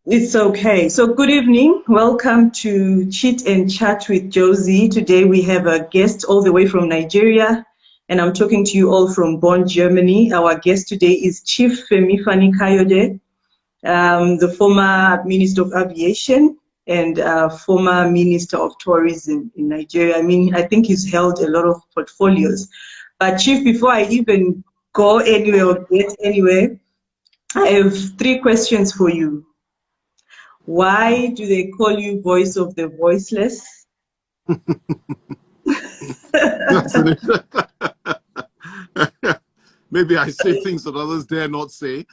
It's okay. So good evening. Welcome to Chit and Chat with Josey. Today we have a guest all the way from Nigeria, and I'm talking to you all from Bonn, Germany. Our guest today is Chief Femi Fani-Kayode, the former Minister of Aviation and former Minister of Tourism in Nigeria. I think he's held a lot of portfolios. But Chief, before I even go anywhere or get anywhere, I have 3 questions for you. Why do they call you voice of the voiceless? Maybe I say things that others dare not say.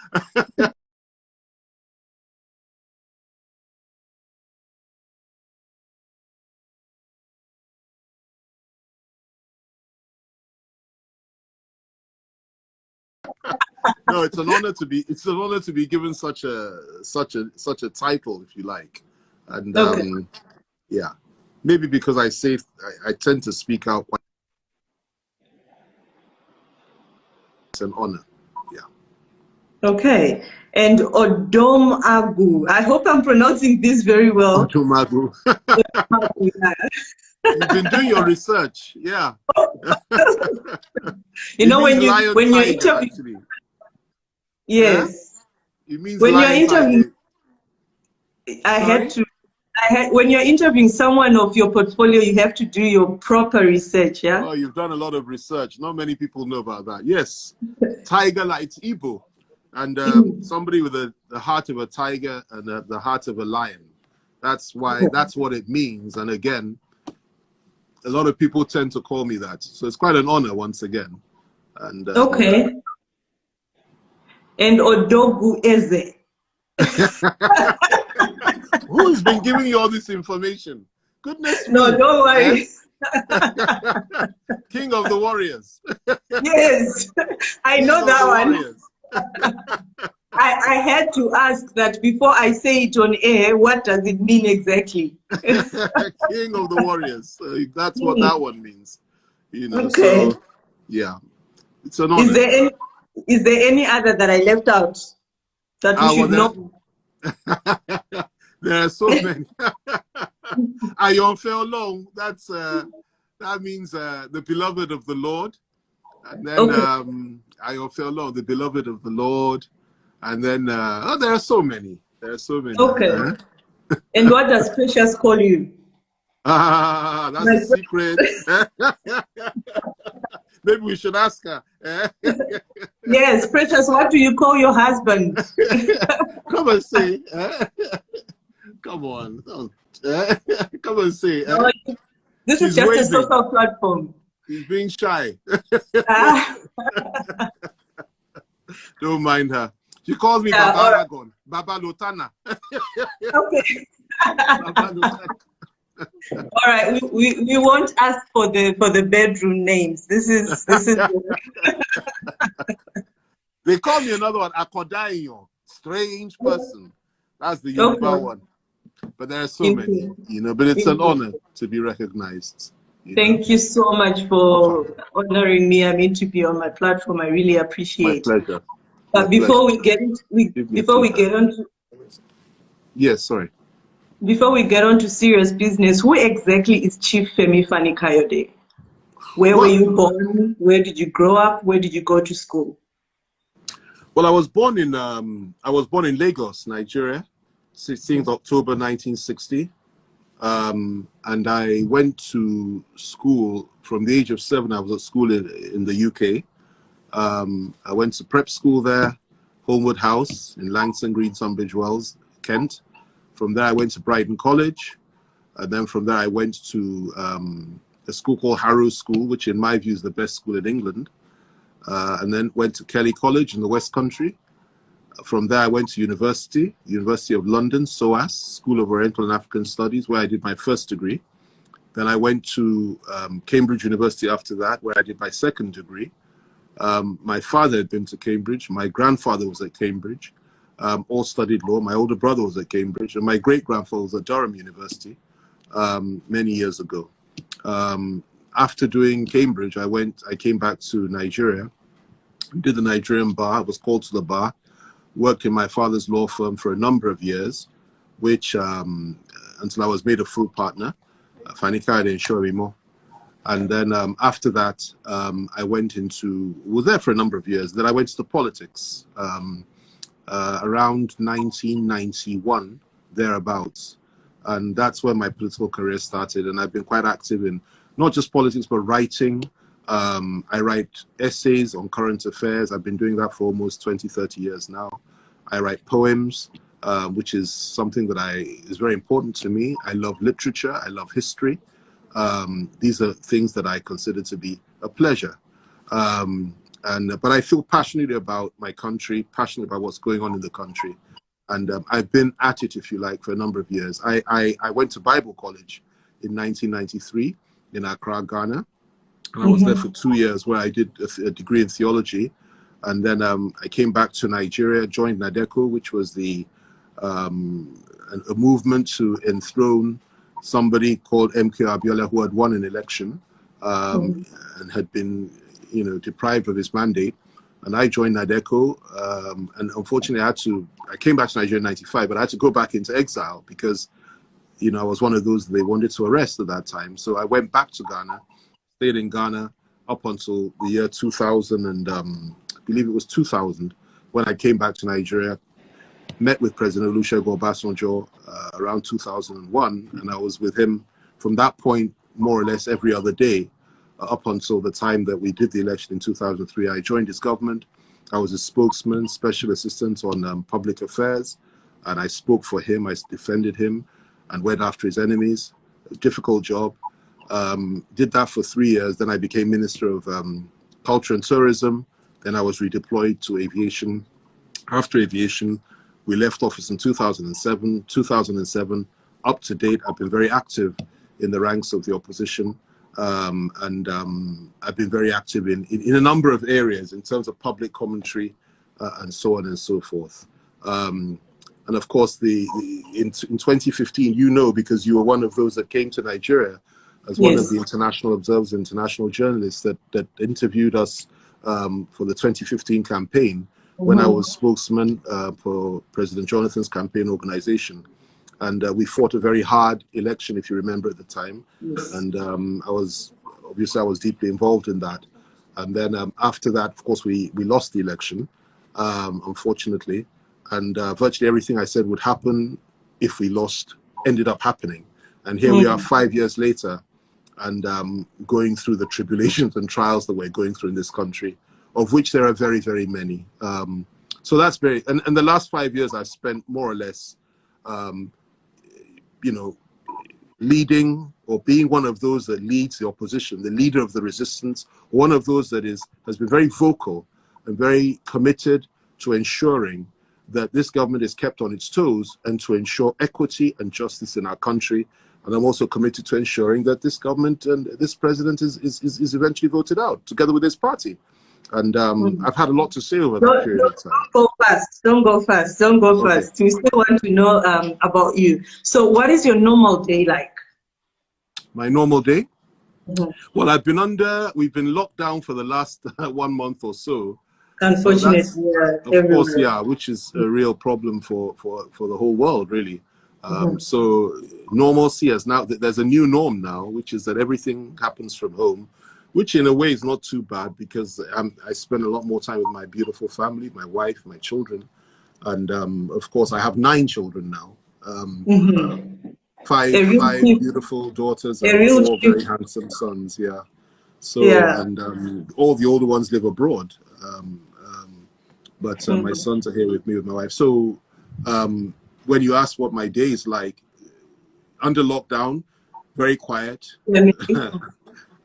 No, it's an honor to be. It's an honor to be given such a title, if you like, and Okay. yeah, maybe because I tend to speak out quite. It's an honor. Yeah. Okay. And Odom Agu. I hope I'm pronouncing this very well. Otomagu. You've been doing your research, yeah. You know, when you're interviewing. Yes. It means when you're interviewing. When you're interviewing someone of your portfolio, you have to do your proper research, yeah? Oh, you've done a lot of research. Not many people know about that. Yes. Tiger, like it's Igbo. And somebody with the heart of a tiger and the heart of a lion. That's what it means. And again, a lot of people tend to call me that. So it's quite an honor once again. And okay. And Odogu Eze. Who's been giving you all this information? Goodness no, me. Don't worry. King of the warriors. Yes, I know that one. I had to ask that before I say it on air. What does it mean exactly? King of the warriors. That's what that one means. You know. Okay. So, yeah, it's an honor. Is there any other that I left out that we should know? There are so many. Ayonfe Olong. That means the beloved of the Lord. And then Ayonfe Olong, the beloved of the Lord. And then there are so many. There are so many. Okay. And what does Precious call you? That's a secret. Maybe we should ask her. Yes, Precious, what do you call your husband? Come and say. Come on. Come and say. No, this is just a social platform. He's being shy. Don't mind her. She calls me Baba Aragon, Baba Lotana. Okay. Baba Lotana. All right, we won't ask for the bedroom names. This is They call me another one, Akodayo, strange person. That's the Yoruba one. But there are so many, you know. But it's an honor to be recognized. Thank you so much for honoring me. To be on my platform. I really appreciate. My pleasure. But before we get on, yes, sorry. Before we get on to serious business, who exactly is Chief Femi Fani-Kayode? Where were you born? Where did you grow up? Where did you go to school? Well, I was born in Lagos, Nigeria, 16th October 1960. And I went to school from the age of 7. I was at school in the UK. I went to prep school there, Homewood House in Langton Green, Tunbridge Wells, Kent. From there, I went to Brighton College. And then from there, I went to a school called Harrow School, which in my view is the best school in England. And then went to Kelly College in the West Country. From there, I went to University of London, SOAS, School of Oriental and African Studies, where I did my first degree. Then I went to Cambridge University after that, where I did my second degree. My father had been to Cambridge. My grandfather was at Cambridge. All studied law. My older brother was at Cambridge, and my great-grandfather was at Durham University many years ago. After doing Cambridge, I came back to Nigeria, did the Nigerian bar. I was called to the bar, worked in my father's law firm for a number of years, which until I was made a full partner. Fanika didn't show me more. And then after that, I went into, was there for a number of years. Then I went into politics around 1991, thereabouts. And that's where my political career started. And I've been quite active in not just politics, but writing. I write essays on current affairs. I've been doing that for almost 20, 30 years now. I write poems, which is something that is very important to me. I love literature. I love history. These are things that I consider to be a pleasure. But I feel passionately about my country, passionate about what's going on in the country. And I've been at it, if you like, for a number of years. I went to Bible college in 1993 in Accra, Ghana. And I was there for 2 years where I did a degree in theology. And then I came back to Nigeria, joined NADECO, which was a movement to enthrone somebody called MK Abiola, who had won an election and had been, deprived of his mandate. And I joined NADECO, and unfortunately I came back to Nigeria in 95, but I had to go back into exile because, I was one of those they wanted to arrest at that time. So I went back to Ghana, stayed in Ghana up until the year 2000, and I believe it was 2000, when I came back to Nigeria, met with President Olusegun Obasanjo around 2001, and I was with him from that point, more or less every other day, up until the time that we did the election in 2003. I joined his government. I was a spokesman, special assistant on public affairs, and I spoke for him. I defended him and went after his enemies. A difficult job. Did that for 3 years. Then I became Minister of Culture and Tourism. Then I was redeployed to aviation. After aviation, we left office in 2007. 2007, up to date, I've been very active in the ranks of the opposition. And I've been very active in a number of areas in terms of public commentary and so on and so forth. And of course, in 2015, because you were one of those that came to Nigeria as one of the international observers, international journalists that interviewed us for the 2015 campaign when I was spokesman for President Jonathan's campaign organization. And we fought a very hard election, if you remember, at the time. And I was deeply involved in that. And then after that, of course, we lost the election, unfortunately. And virtually everything I said would happen if we lost ended up happening. And here we are 5 years later, and going through the tribulations and trials that we're going through in this country, of which there are very, very many. So that's and the last 5 years I've spent more or less leading or being one of those that leads the opposition, the leader of the resistance, one of those that has been very vocal and very committed to ensuring that this government is kept on its toes and to ensure equity and justice in our country. And I'm also committed to ensuring that this government and this president is eventually voted out together with his party. And I've had a lot to say over that period of time. Don't go fast. We still want to know about you. So what is your normal day like? My normal day? Well, we've been locked down for the last 1 month or so. Unfortunately, of course, which is a real problem for the whole world, really. So normalcy there's a new norm now, which is that everything happens from home, which in a way is not too bad because I spend a lot more time with my beautiful family, my wife, my children. And of course, I have 9 children now. Five beautiful daughters and 4 very handsome sons, So, and all the older ones live abroad. But my sons are here with me, with my wife. So when you ask what my day is like, under lockdown, very quiet.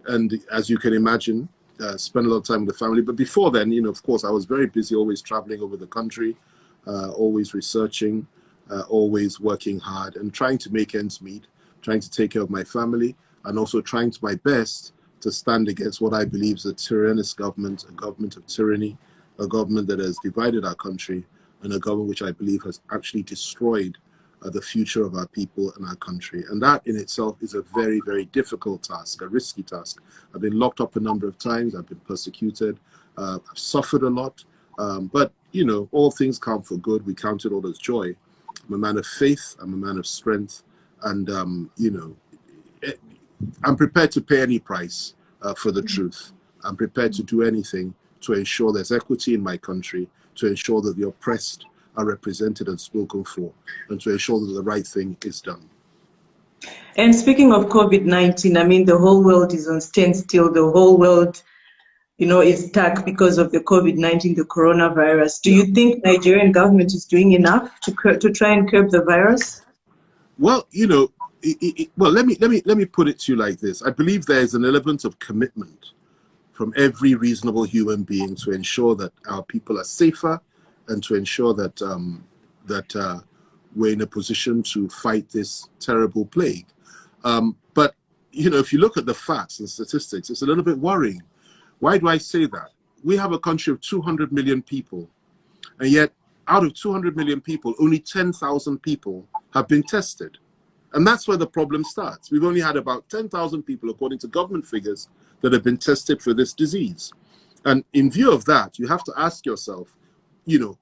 And as you can imagine, spend a lot of time with the family. But before then, of course, I was very busy, always traveling over the country, always researching, always working hard and trying to make ends meet, trying to take care of my family, and also trying my best to stand against what I believe is a tyrannous government, a government of tyranny, a government that has divided our country, and a government which I believe has actually destroyed the future of our people and our country. And that in itself is a very, very difficult task, a risky task. I've been locked up a number of times. I've been persecuted. I've suffered a lot. But, all things count for good. We count it all as joy. I'm a man of faith. I'm a man of strength. And, you know, I'm prepared to pay any price for the truth. I'm prepared to do anything to ensure there's equity in my country, to ensure that the oppressed are represented and spoken for, and to ensure that the right thing is done. And speaking of COVID-19, I mean, the whole world is on standstill. The whole world, you know, is stuck because of the COVID-19, the coronavirus. Do you think Nigerian government is doing enough to try and curb the virus? Well, you know, well, let me put it to you like this. I believe there is an element of commitment from every reasonable human being to ensure that our people are safer and to ensure that we're in a position to fight this terrible plague. But you know, if you look at the facts and statistics, it's a little bit worrying. Why do I say that? We have a country of 200 million people, and yet out of 200 million people, only 10,000 people have been tested. And that's where the problem starts. We've only had about 10,000 people, according to government figures, that have been tested for this disease. And in view of that, you have to ask yourself, you know,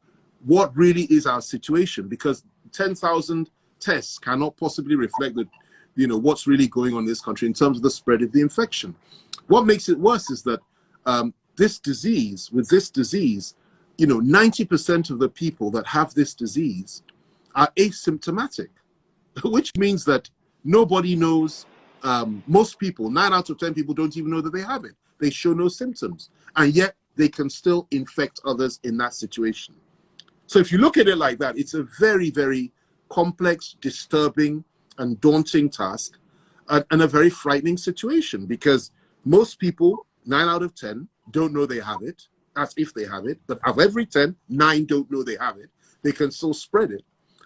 what really is our situation? Because 10,000 tests cannot possibly reflect the, you know, what's really going on in this country in terms of the spread of the infection. What makes it worse is that this disease, you know, 90% of the people that have this disease are asymptomatic, which means that nobody knows. Most people, 9 out of 10 people, don't even know that they have it. They show no symptoms, and yet they can still infect others in that situation. So if you look at it like that, it's a very, very complex, disturbing, and daunting task, and a very frightening situation, because most people, 9 out of 10, don't know they have it, as if they have it, but of every 10, 9 don't know they have it. They can still spread it.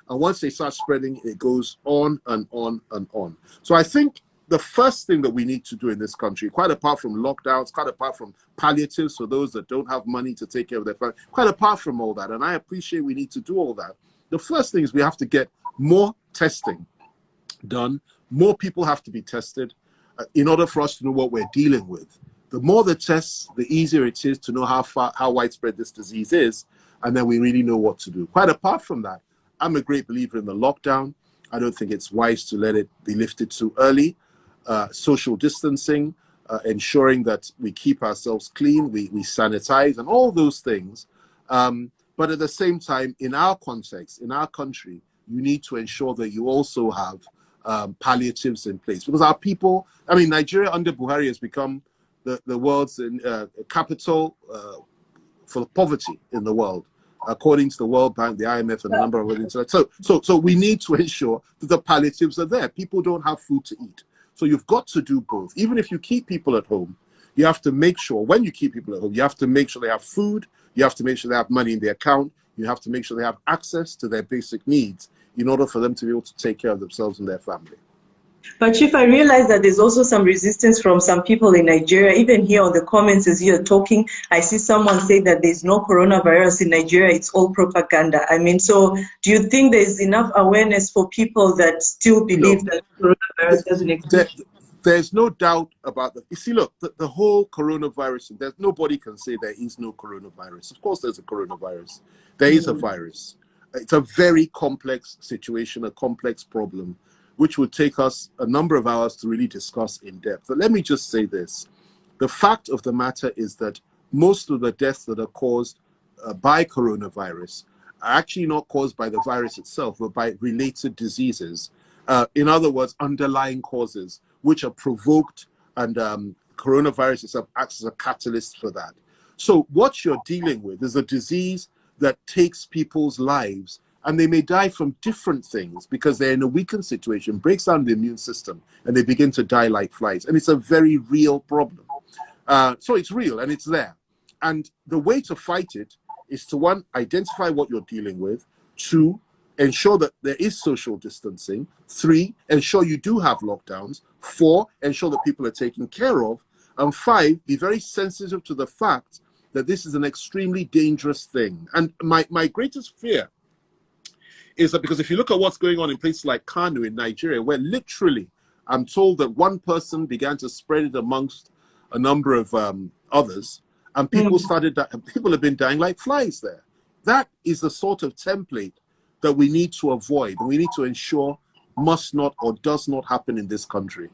And once they start spreading, it goes on and on and on. So I think the first thing that we need to do in this country, quite apart from lockdowns, quite apart from palliatives for those that don't have money to take care of their family, quite apart from all that, and I appreciate we need to do all that, the first thing is we have to get more testing done. More people have to be tested in order for us to know what we're dealing with. The more the tests, the easier it is to know how widespread this disease is, and then we really know what to do. Quite apart from that, I'm a great believer in the lockdown. I don't think it's wise to let it be lifted too early. Social distancing, ensuring that we keep ourselves clean, we sanitize, and all those things. But at the same time, in our context, in our country, you need to ensure that you also have palliatives in place. Because our people, I mean, Nigeria under Buhari has become the world's capital for poverty in the world, according to the World Bank, the IMF, and a number of other. So we need to ensure that the palliatives are there. People don't have food to eat. So you've got to do both. Even if you keep people at home, you have to make sure, when you keep people at home, you have to make sure they have food, you have to make sure they have money in their account, you have to make sure they have access to their basic needs in order for them to be able to take care of themselves and their family. But Chief, I realize that there's also some resistance from some people in Nigeria. Even here on the comments as you're talking, I see someone say that there's no coronavirus in Nigeria, it's all propaganda. I mean, so do you think there's enough awareness for people that still believe that coronavirus doesn't exist? There's no doubt about that. You see, look, the whole coronavirus, nobody can say there is no coronavirus. Of course there's a coronavirus. There is a virus. It's a very complex situation, a complex problem, which would take us a number of hours to really discuss in depth. But let me just say this. The fact of the matter is that most of the deaths that are caused by coronavirus are actually not caused by the virus itself, but by related diseases. In other words, underlying causes, which are provoked, and coronavirus itself acts as a catalyst for that. So what you're dealing with is a disease that takes people's lives, and they may die from different things because they're in a weakened situation, breaks down the immune system, and they begin to die like flies. And it's a very real problem. So it's real and it's there. And the way to fight it is to, one, identify what you're dealing with, two, ensure that there is social distancing, three, ensure you do have lockdowns, four, ensure that people are taken care of, and five, be very sensitive to the fact that this is an extremely dangerous thing. And my greatest fear is that, because if you look at what's going on in places like Kano in Nigeria, where literally I'm told that one person began to spread it amongst a number of others, and people people have been dying like flies there. That is the sort of template that we need to avoid, and we need to ensure must not or does not happen in this country.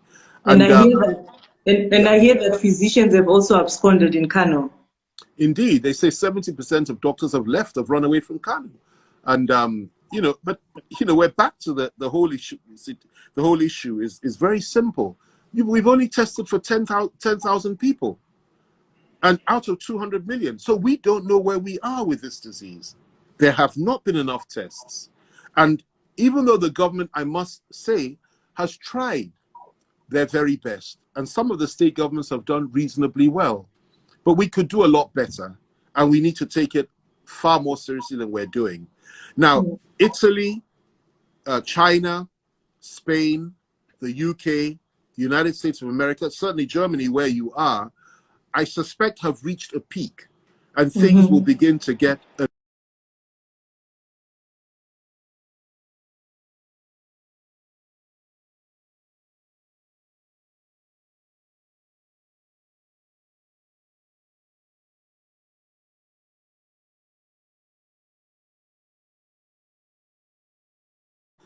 And And I hear that, and yeah, I hear that physicians have also absconded in Kano. indeed, they say 70% of doctors have left, have run away from Kano. And you know, but you know, we're back to the whole issue. The whole issue is very simple. We've only tested for 10,000 people, and out of 200 million. So we don't know where we are with this disease. There have not been enough tests. And even though the government, I must say, has tried their very best, and some of the state governments have done reasonably well, but we could do a lot better, and we need to take it far more seriously than we're doing. Now, Italy, China, Spain, the UK, the United States of America, certainly Germany, where you are, I suspect have reached a peak, and things will begin to get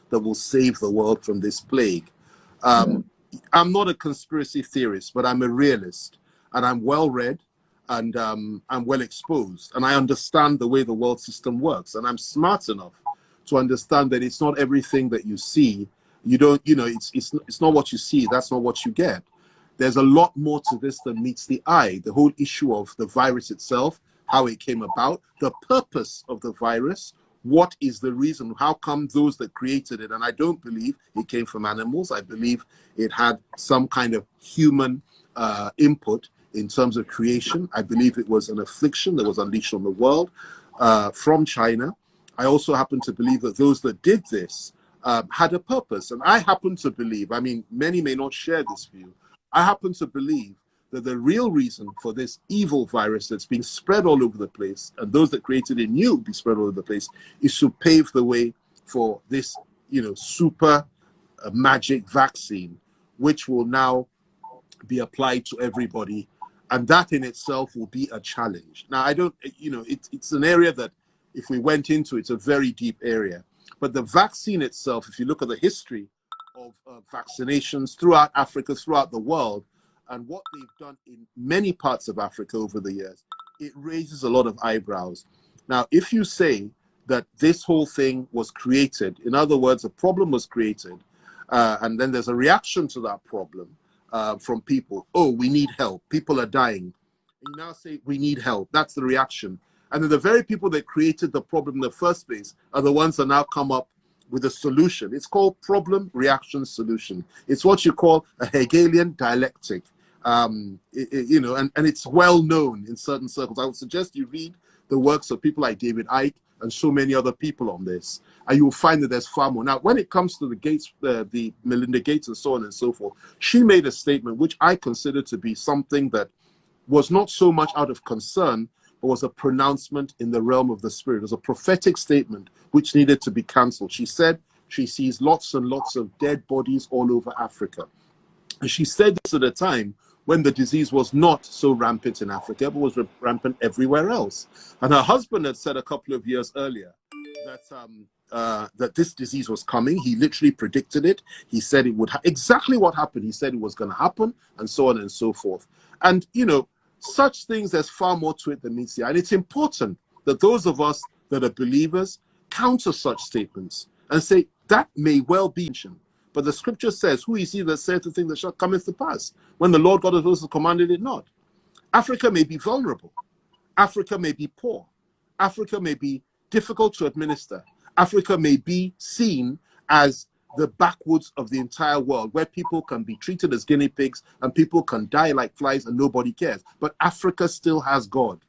that will save the world from this plague. I'm not a conspiracy theorist, but I'm a realist, and I'm well read, and I'm well exposed, and I understand the way the world system works, and I'm smart enough to understand that it's not everything that you see. You don't, you know, it's not what you see. That's not what you get. There's a lot more to this than meets the eye. The whole issue of the virus itself, how it came about, the purpose of the virus, what is the reason, how come those that created it, and I don't believe it came from animals, I believe it had some kind of human input in terms of creation. I believe it was an affliction that was unleashed on the world from China. I also happen to believe that those that did this had a purpose, and I happen to believe, I mean, many may not share this view, I happen to believe that the real reason for this evil virus that's being spread all over the place, and those that created it knew it would be spread all over the place, is to pave the way for this, you know, super magic vaccine, which will now be applied to everybody. And that in itself will be a challenge. Now, I don't, you know, it's an area that if we went into, it's a very deep area. But the vaccine itself, if you look at the history of vaccinations throughout Africa, throughout the world, and what they've done in many parts of Africa over the years, it raises a lot of eyebrows. Now, if you say that this whole thing was created, in other words, a problem was created, and then there's a reaction to that problem from people, oh, we need help, people are dying. And you now say, we need help, that's the reaction. And then the very people that created the problem in the first place are the ones that now come up with a solution. It's called problem, reaction, solution. It's what you call a Hegelian dialectic. You know, and it's well known in certain circles. I would suggest you read the works of people like David Icke and so many other people on this, and you will find that there's far more. Now, when it comes to the Gates, the Melinda Gates and so on and so forth, she made a statement which I consider to be something that was not so much out of concern, but was a pronouncement in the realm of the spirit. It was a prophetic statement which needed to be cancelled. She said she sees lots and lots of dead bodies all over Africa. And she said this at a time when the disease was not so rampant in Africa, but was rampant everywhere else. And her husband had said a couple of years earlier that that this disease was coming. He literally predicted it. He said it would exactly what happened. He said it was going to happen, and so on and so forth. And you know, such things, there's far more to it than meets the eye. And it's important that those of us that are believers counter such statements and say that may well be mentioned. But the scripture says, who is he that saith the thing that shall cometh to pass, when the Lord God of hosts has commanded it not? Africa may be vulnerable. Africa may be poor. Africa may be difficult to administer. Africa may be seen as the backwoods of the entire world, where people can be treated as guinea pigs and people can die like flies and nobody cares. But Africa still has God.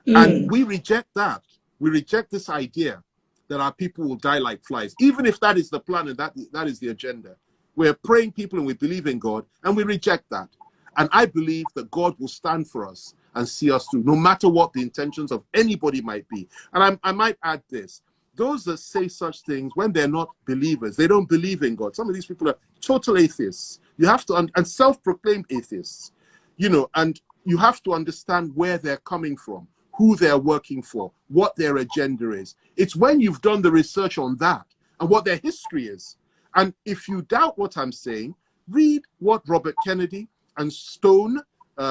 And we reject that. We reject this idea that our people will die like flies, even if that is the plan and that is the agenda. We're praying people and we believe in God, and we reject that. And I believe that God will stand for us and see us through, no matter what the intentions of anybody might be. And I might add this. Those that say such things, when they're not believers, they don't believe in God. Some of these people are total atheists. You have to, and self-proclaimed atheists, you know, and you have to understand where they're coming from. who they're working for, what their agenda is. It's when you've done the research on that and what their history is. And if you doubt what I'm saying, read what Robert Kennedy and Stone,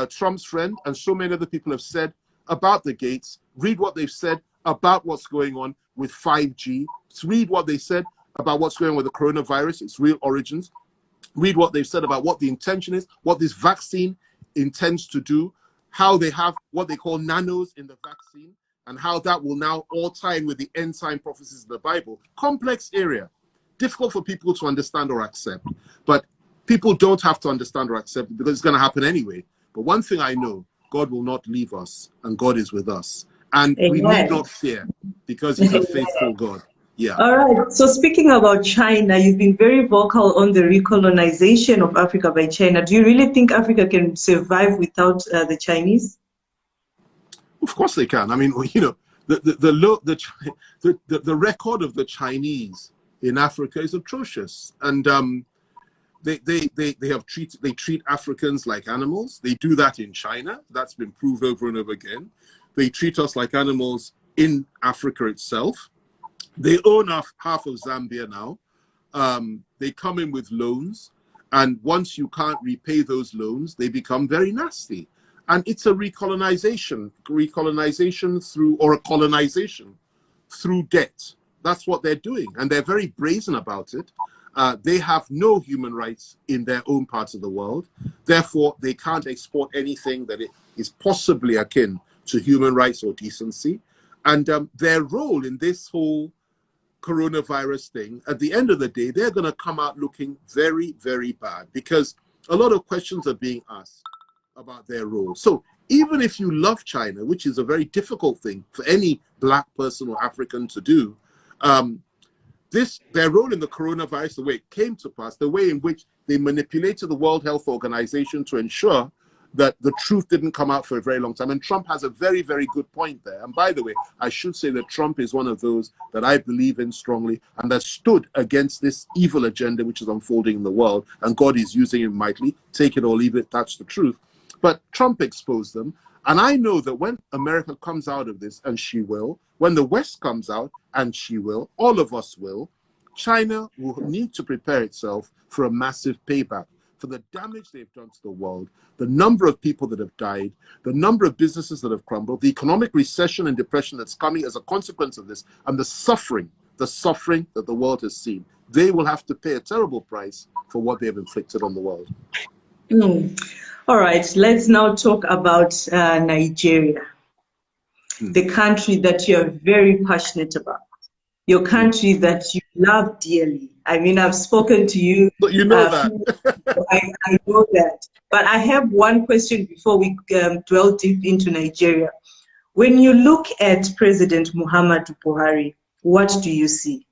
Trump's friend, and so many other people have said about the gates. Read what they've said about what's going on with 5G. Read what they said about what's going on with the coronavirus, its real origins. Read what they've said about what the intention is, what this vaccine intends to do, how they have what they call nanos in the vaccine, and how that will now all tie in with the end time prophecies of the Bible. Complex area, difficult for people to understand or accept. But people don't have to understand or accept it because it's going to happen anyway. But one thing I know, God will not leave us, and God is with us. And Amen. we need not fear because he's a faithful God. Yeah. All right. So speaking about China, you've been very vocal on the recolonization of Africa by China. Do you really think Africa can survive without the Chinese? Of course they can. I mean, you know, the record of the Chinese in Africa is atrocious, and they treat Africans like animals. They do that in China. That's been proved over and over again. They treat us like animals in Africa itself. They own half of Zambia now. They come in with loans, and once you can't repay those loans, they become very nasty. And it's a recolonization through, or a colonization through debt. That's what they're doing, and they're very brazen about it. They have no human rights in their own parts of the world. Therefore, they can't export anything that is possibly akin to human rights or decency. And their role in this whole coronavirus thing, at the end of the day, they're going to come out looking very, very bad, because a lot of questions are being asked about their role. So even if you love China, which is a very difficult thing for any black person or African to do, their role in the coronavirus, the way it came to pass, the way in which they manipulated the World Health Organization to ensure that the truth didn't come out for a very long time. And Trump has a very, very good point there. And by the way, I should say that Trump is one of those that I believe in strongly and that stood against this evil agenda which is unfolding in the world. And God is using him mightily. Take it or leave it, that's the truth. But Trump exposed them. And I know that when America comes out of this, and she will, when the West comes out, and she will, all of us will, China will need to prepare itself for a massive payback for the damage they've done to the world, the number of people that have died, the number of businesses that have crumbled, the economic recession and depression that's coming as a consequence of this, and the suffering that the world has seen. They will have to pay a terrible price for what they have inflicted on the world. All right, let's now talk about Nigeria, the country that you're very passionate about, your country that you love dearly. I mean, I've spoken to you. But you know that. I know that. But I have one question before we dwell deep into Nigeria. When you look at President Muhammadu Buhari, what do you see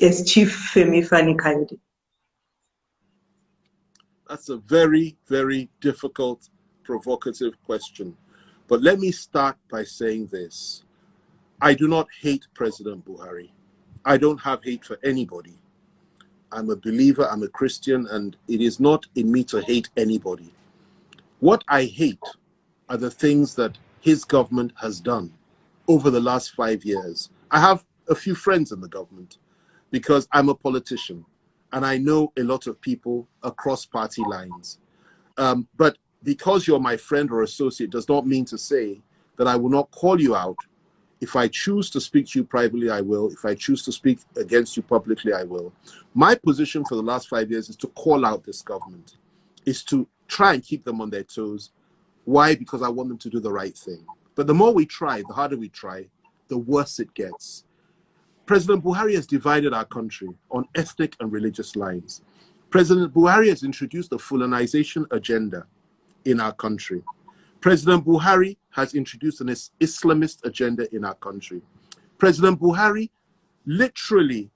as Chief Femi Fani-Kayode? That's a very, very difficult, provocative question. But let me start by saying this. I do not hate President Buhari. I don't have hate for anybody. I'm a believer, I'm a Christian, and it is not in me to hate anybody. What I hate are the things that his government has done over the last 5 years. I have a few friends in the government because I'm a politician and I know a lot of people across party lines. But because you're my friend or associate does not mean to say that I will not call you out. If I choose to speak to you privately, I will. If I choose to speak against you publicly, I will. My position for the last 5 years is to call out this government, is to try and keep them on their toes. Why? Because I want them to do the right thing. But the more we try, the harder we try, the worse it gets. President Buhari has divided our country on ethnic and religious lines. President Buhari has introduced a Fulanization agenda in our country. President Buhari has introduced an Islamist agenda in our country. President Buhari literally